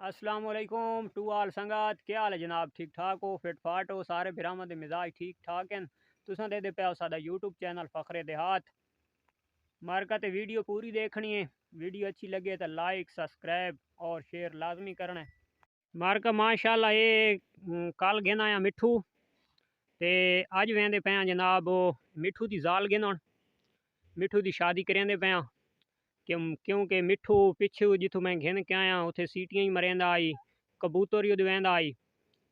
अस्सलाम वालेकुम टू आल संगत, क्या हाल है जनाब? ठीक ठाक हो, फिट फाट हो? सारे भरावां दे मिजाज ठीक ठाक हैं। तुसां दे पे सादा यूट्यूब चैनल फखरे देहात। मार्का ते वीडियो पूरी देखनी है। वीडियो अच्छी लगे तो लाइक सब्सक्राइब और शेयर लाजमी करना है। मार्का माशाल्लाह ये कल गिन आया मिठू ते अज वेंदे पे जनाब मिठू की जाल गिनन। मिठू की शादी करेंदे पे क्योंकि मिठू पिछू जिथों मैं घिन के आया उत्थे सीटियां ही मरेंदा आई, कबूतर ही उड़वेंदा आई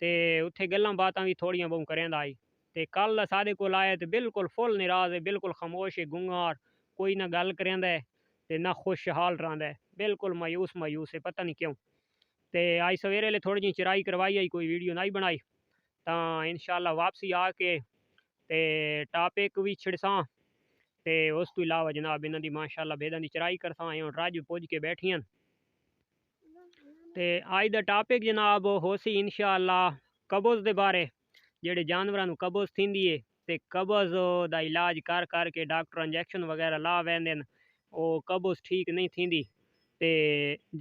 ते उत्थे गल्लां बातां भी थोड़ियां बहुत करेंदा आई। ते कल सादे कोल आए तो बिल्कुल फुल निराज है, बिल्कुल खामोश है, गुंगार, कोई ना गल करेंदा है ते ना खुशहाल रहा है, बिल्कुल मायूस मायूस है, पता नहीं क्यों। ते अज सवेरे ले थोड़ी जी चराई करवाई आई, कोई वीडियो नहीं बनाई। तो इंशाल्लाह वापसी आके ते टॉपिक भी छिड़सां ते उस तो इलावा जनाब इन्हों की माशाल्लाह बेदां की चराई करसा हूँ रज पुज के बैठियां। ते अज का टॉपिक जनाब होसी इंशाल्लाह कब्ज़ के बारे। जेडे जानवरों कब्ज़ थी है ते कब्ज़ का इलाज कर करके डॉक्टर इंजैक्शन वगैरह ला वेंदे न, वो कब्ज़ ठीक नहीं थी ते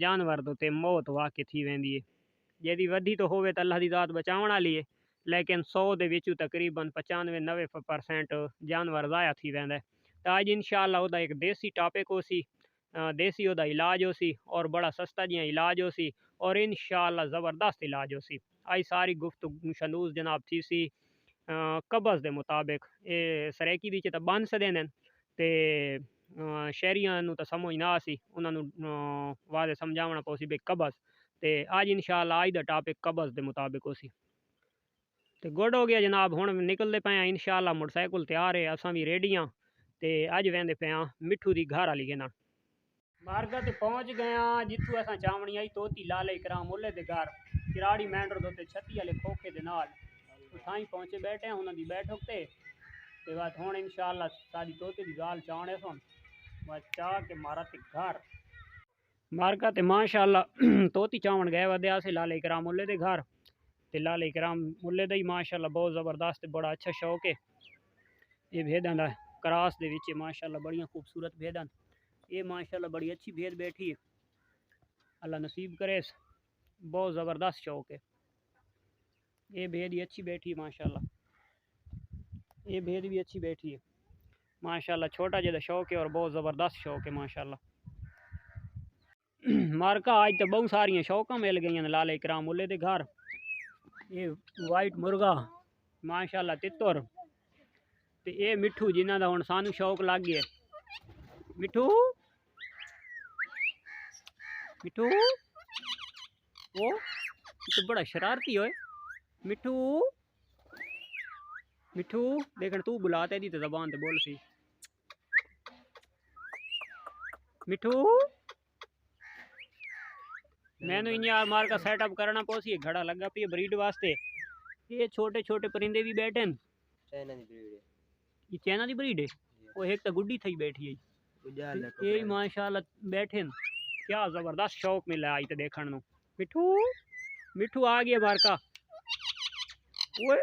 जानवर तो ते मौत वाकई थी वेंदी है। यदि वधी तो होवे तो अल्लाह की ज़ात बचावन वाली है, लेकिन 100 दे विचों तकरीबन 95-90% जानवर ज़ाया थी वेंदा है। तो अज इंशाल्लाह उहदा एक देसी टॉपिक हो सी, देसी उहदा इलाज हो सी और बड़ा सस्ता जिहा इलाज हो सी और इंशाल्लाह ज़बरदस्त इलाज हो सी। अज सारी गुफ्तगू शनूस जनाब थी सी कब्ज़ के मुताबिक। ये सरैकी दी तो बन सदे न ते शहरियां तो समझ ना आसी, उन्होंने वादे समझावना पौसी भाई कब्ज़। ते अज इंशाल्लाह अज दा टॉपिक कब्ज़ के मुताबिक हो सी। तो गुड हो गया जनाब, हुण निकलते पे इंशाल्लाह, मोटरसाइकिल तैयार है, असां भी रेडी हाँ। ते अज वेंदे पे मिठू की घर वाली गिनन। मार्गा ते पहुँच गए जिथों असां चावनी आई तोती लाले कराम मुल्ले दे घर किराड़ी मैंडर दोते छत्ती वाले खोखे दे नाल उठाई पहुँचे बैठे हैं उन्होंने बैठक ते बाद हुण इंशाल्लाह सारी तोते की गाल चावने सुन बस चाह के मारा ते घर। मार्का ते माशाल्लाह तोती चावन गए वदे से लाले कराम मुल्ले दे घर। ते लाले कराम मुल्ले दा ही माशाल्लाह बहुत ज़बरदस्त बड़ा अच्छा शौक है। ये भेदां दा क्रास दे विच माशाल्लाह बड़ियां खूबसूरत भेदां। ये माशाल्लाह बड़ी अच्छी भेद बैठी है, अल्लाह नसीब करे, बहुत ज़बरदस्त शौक है। ये भेद ही अच्छी बैठी है माशाल्लाह, ये भेद भी अच्छी बैठी है माशाल्लाह। छोटा जहा शौक है और बहुत ज़बरदस्त शौक है माशाल्लाह। मार्का आज तो बहुत सारिया शौक मिल गई लाले कराम मुल्ले दे घर। ये वाइट मुर्गा माशाल्लाह तितर ते ये मिठू जिन्हों का हुण सानू शौक लग गया। मिठू मिठू वो तो बड़ा शरारती होए। मिठू मिठू देखन तू बुला तेरी तो जबान ते बोल सी। मिठू मैनू इन यार मार का सेटअप करना पौसी, घड़ा लगा पी ब्रीड वास्ते। ये छोटे छोटे परिंदे भी बैठे न, ये चाइना की ब्रीड है। वो एक तो गुड्डी थी बैठी है, ये माशाल्लाह बैठे न। क्या जबरदस्त शौक मिला आई तो देखने नु। मिठू मिठू आ गया बार का, ओए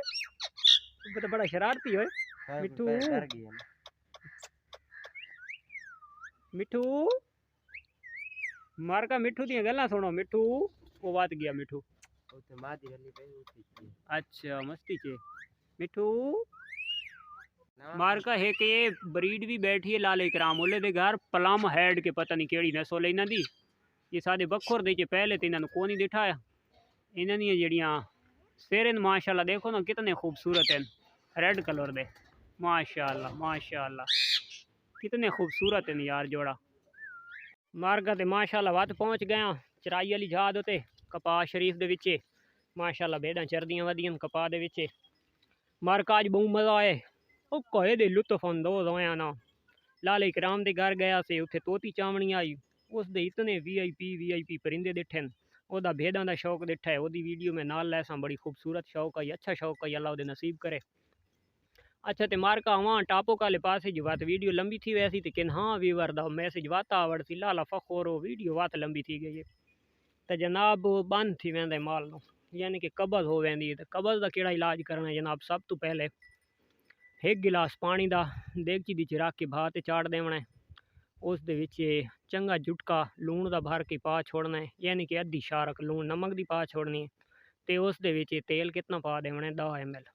तो बड़ा शरारती है मिठू। मिठू मार का मिठू दी गल्ला सुनो। मिठू वो बात गया मिठू, अच्छा मस्ती चे मिठू। मार का है कि ये ब्रीड भी बैठी है लाले कराम मुल्ले दे घर, पलम हैड के पता नहीं केड़ी नस्ल इन्हां दी। ये सादे बखोर दे पहले तो इन्होंने को नहीं दिखा है। इन्हां दी जड़ियाँ सिर माशाल्लाह देखो ना कितने खूबसूरत हैं, रेड कलर दे माशाल्लाह माशाल्लाह कितने खूबसूरत हैं यार जोड़ा। मार्गा ते माशाल्लाह वत पहुँच गया चराई वाली जहाज उत्ते कपाह शरीफ दे विचे माशाल्लाह भेड़ां चरदियां वधियां कपाह दे विचे। मार्का अज बहुत मज़ा आए, ओ कहे दे लुत्फ अंदोज होया ना। लाले कराम दे घर गया से उत्थे तोती चावनी आई, उस दे इतने वीआईपी परिंदे दिखे न। ओदा भेदां दा शौक दिखा है, ओदी वीडियो में नाल लैसा, बड़ी खूबसूरत शौक आई, अच्छा शौक आई, अल्लाह ओदे नसीब करे। अच्छा तो मार्का वहाँ टापो काले पास जी बात वीडियो लंबी थी वैसी, लेकिन हाँ व्यूवर दा मैसेज वाता आवड़ सी लाला फखोरो वीडियो वात लंबी थी गई है। तो जनाब बंद थी वेंदे माल नो, यानी कि कब्ज़ हो वेंदी है। तो कब्ज़ का केड़ा इलाज करना है जनाब? सब तो पहले एक गिलास पानी का देगची दी रख के भात चाड़ देवना है। उस दे विच चंगा जुटका लूण दा भर के पा छोड़ना है, यानी कि अद्धी शारक लूण नमक दी पा छोड़नी है। ते उस दे विच तेल कितना पा देवना है, 10 ml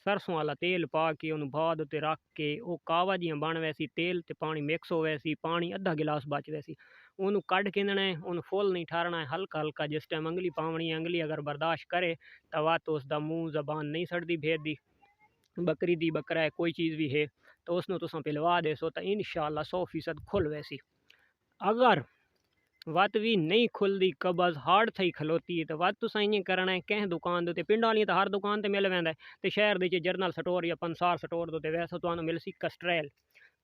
सरसों वाला तेल पा के उन्हें बाद उत्ते रख के वो कावा जियां बन वैसी, तेल ते पानी मिक्स हो वैसी, पानी अद्धा गिलास बच वैसी, उन्हें कढ़ के देना है, उन्हें फुल नहीं ठारना है, हल्का हल्का जिस टाइम अंगली पावनी है, अंगली अगर बर्दाश्त करे तो वह तो उसका मुँह जबान नहीं सड़ती भेद दी, बकरी दी बकरा है कोई चीज़ भी है तो उसनों तुसां पिलवा दे सो तो इंशाअल्लाह 100% खुल वैसी। अगर वत भी नहीं खुलदी कब्ज़ हार्ड थी खलोती है तो वत तुसां इ'यां करना है, कहीं दुकान दे पिंड वाली तो हर दुकान ते मिल वैंदा है, ते शहर दे जरनल स्टोर या पंसार स्टोर दे वैसे तुहानू मिल सी कस्ट्रैल,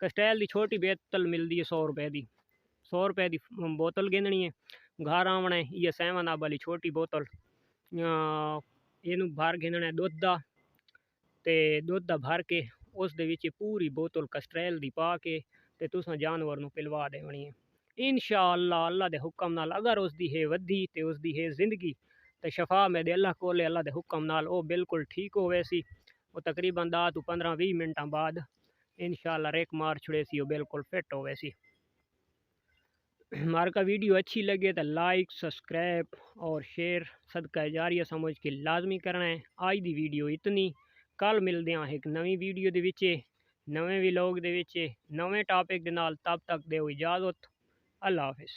कस्ट्रैल दी छोटी बोतल मिलदी है 100 रुपए दी, 100 रुपए दी बोतल गिननी है, घर आवना है, ये 7 अप वाली छोटी बोतल इनू भर गिनना है दुध दा, ते दुध दा भर के उस दे विच पूरी बोतल कस्ट्रैल दी पा के ते तुसां जानवर नू पिलवा देवनी है। इंशाअल्लाह अल्लाह दे हुक्म नाल अगर उसदी है वधी ते उसदी है जिंदगी ते शफा मेरे अल्लाह कोले अल्लाह दे हुक्म नाल वो बिल्कुल ठीक हो वैसी, वो तकरीबन 10 तो 15-20 मिनटां बाद इंशाअल्लाह रेक मार छुड़े सी, वो बिल्कुल फिट हो वैसी। हमारे का वीडियो अच्छी लगे तो लाइक सब्सक्राइब और शेयर सदका जारिया समझ के लाजमी करना है। आज दी वीडियो इतनी, कल मिलते हैं एक नवी वीडियो दे विच नवे व्लॉग दे विच नवे टॉपिक दे नाल, तब तक दे इजाज़त। अल्लाह हाफिज़।